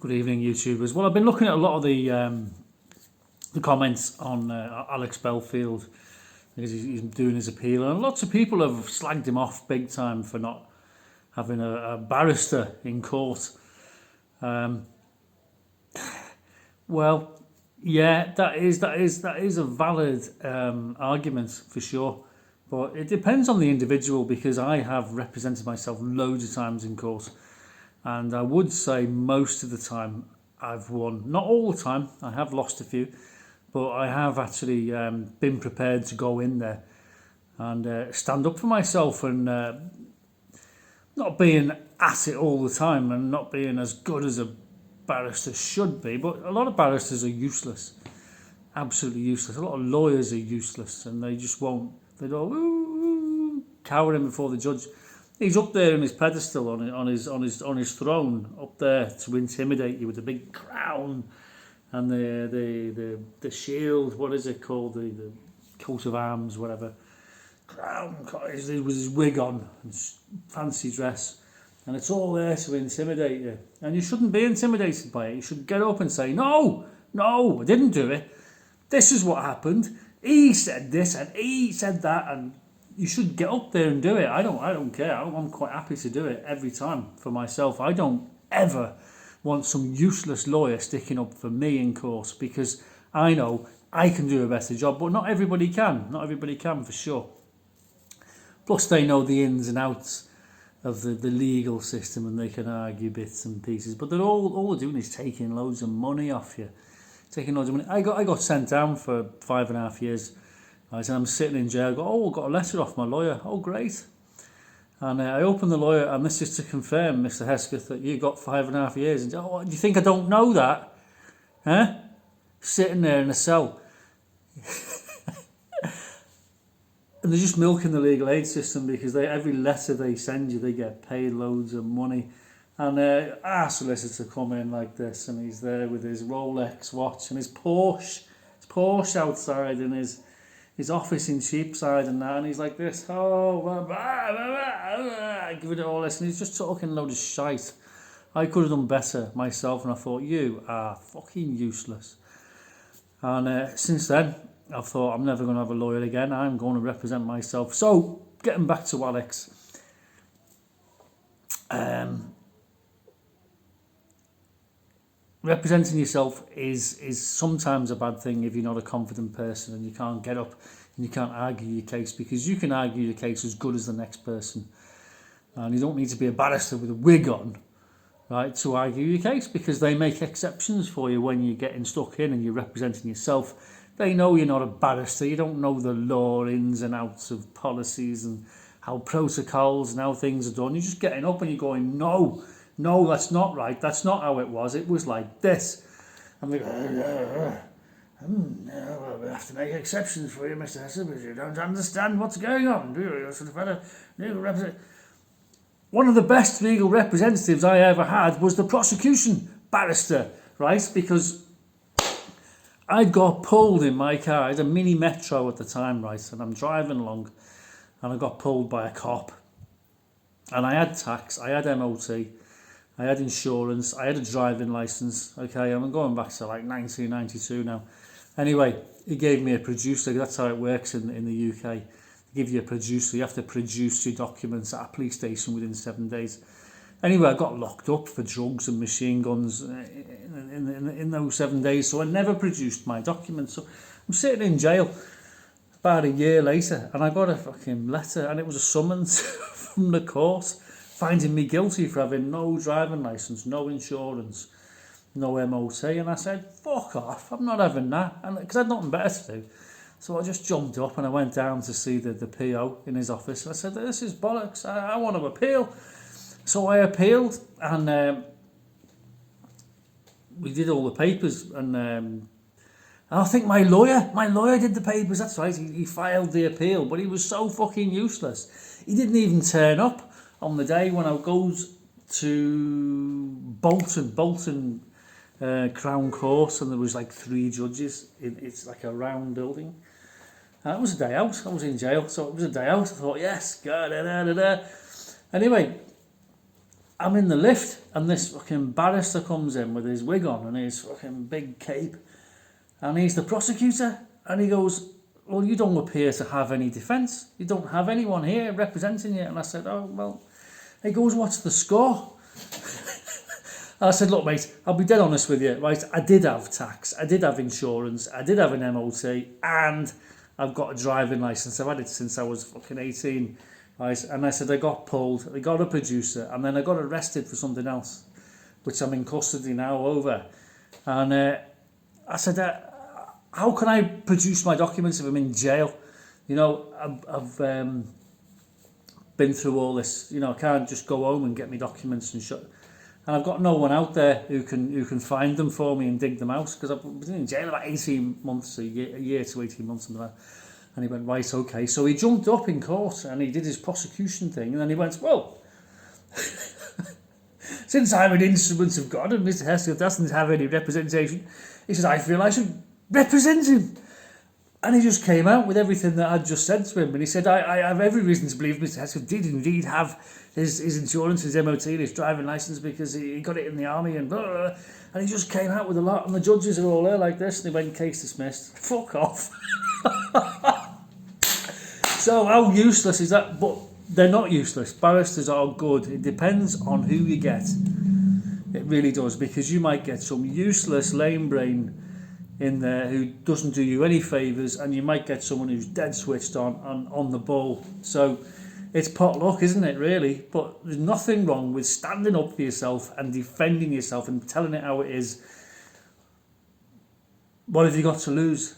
Good evening, YouTubers. Well, I've been looking at a lot of the comments on Alex Belfield because he's doing his appeal, and lots of people have slagged him off big time for not having a barrister in court. Well, yeah, that is a valid argument for sure, but it depends on the individual because I have represented myself loads of times in court. And I would say most of the time I've won. Not all the time, I have lost a few, but I have actually been prepared to go in there and stand up for myself and not being at it all the time and not being as good as a barrister should be. But a lot of barristers are useless, absolutely useless. A lot of lawyers are useless and they just won't, they go cowering before the judge. He's up there in his pedestal on his throne up there to intimidate you with a big crown and the shield. What is it called? The coat of arms, whatever. Crown with his wig on and fancy dress, and it's all there to intimidate you. And you shouldn't be intimidated by it. You should get up and say, "No, I didn't do it. This is what happened. He said this and he said that." And you should get up there and do it. I don't care. I'm quite happy to do it every time for myself. I don't ever want some useless lawyer sticking up for me in court because I know I can do a better job, but not everybody can. Not everybody can for sure. Plus they know the ins and outs of the legal system and they can argue bits and pieces. But they're all they're doing is taking loads of money off you. Taking loads of money. I got sent down for 5.5 years. Right, and I'm sitting in jail. I got a letter off my lawyer. Oh, great. And I opened the lawyer, and this is to confirm, Mr. Hesketh, that you got 5.5 years. And do you think I don't know that? Huh? Sitting there in a cell. And they're just milking the legal aid system because every letter they send you, they get paid loads of money. And our solicitor come in like this, and he's there with his Rolex watch and his Porsche outside, and his office in Cheapside and that, and he's like this, giving it all this, and he's just talking a load of shite. I could have done better myself, and I thought, you are fucking useless. And since then, I've thought, I'm never going to have a lawyer again. I'm going to represent myself. So, getting back to Alex, representing yourself is sometimes a bad thing if you're not a confident person and you can't get up and you can't argue your case, because you can argue your case as good as the next person, and you don't need to be a barrister with a wig on, right, to argue your case, because they make exceptions for you when you're getting stuck in and you're representing yourself. They know you're not a barrister, you don't know the law ins and outs of policies and how protocols and how things are done. You're just getting up and you're going, no, that's not right. That's not how it was. It was like this. And they go, no, we'll have to make exceptions for you, Mr. Hesse, because you don't understand what's going on, do you? You're sort of a legal representative. One of the best legal representatives I ever had was the prosecution barrister, right? Because I got pulled in my car. I had a mini Metro at the time, right? And I'm driving along, and I got pulled by a cop. And I had tax, I had MOT, I had insurance, I had a driving license. Okay, I'm going back to like 1992 now. Anyway, he gave me a producer. That's how it works in the UK. They give you a producer. You have to produce your documents at a police station within 7 days. Anyway, I got locked up for drugs and machine guns in those 7 days, so I never produced my documents. So I'm sitting in jail about a year later, and I got a fucking letter, and it was a summons from the court finding me guilty for having no driving licence, no insurance, no MOT. And I said, fuck off, I'm not having that, and because I had nothing better to do. So I just jumped up and I went down to see the PO in his office. I said, this is bollocks, I want to appeal. So I appealed, and we did all the papers, and I think my lawyer did the papers. That's right, he filed the appeal, but he was so fucking useless. He didn't even turn up on the day when I goes to Bolton Crown Court, and there was like 3 judges. It's like a round building. And it was a day out. I was in jail, so it was a day out. I thought, yes, Anyway, I'm in the lift, and this fucking barrister comes in with his wig on and his fucking big cape, and he's the prosecutor, and he goes, well, you don't appear to have any defence. You don't have anyone here representing you. And I said, oh, well, he goes, what's the score? I said, look, mate, I'll be dead honest with you, right? I did have tax, I did have insurance, I did have an MOT, and I've got a driving licence. I've had it since I was fucking 18, right? And I said, I got pulled, I got a producer, and then I got arrested for something else, which I'm in custody now over. And I said, how can I produce my documents if I'm in jail? You know, I've been through all this. You know, I can't just go home and get my documents and shut. And I've got no one out there who can find them for me and dig them out, because I've been in jail about 18 months, a year to 18 months, and that. And he went, right, okay. So he jumped up in court and he did his prosecution thing, and then he went, well, since I'm an instrument of God and Mr. Hesketh doesn't have any representation, he says, I feel I should represent him. And he just came out with everything that I'd just said to him. And he said, I have every reason to believe Mr. Hesketh did indeed have his insurance, his MOT, and his driving licence, because he got it in the army and blah, blah, blah. And he just came out with a lot. And the judges are all there like this. And they went, case dismissed. Fuck off. So how useless is that? But they're not useless. Barristers are good. It depends on who you get. It really does, because you might get some useless lame brain in there who doesn't do you any favours, and you might get someone who's dead switched on the ball. So it's pot luck, isn't it, really? But there's nothing wrong with standing up for yourself and defending yourself and telling it how it is. What have you got to lose?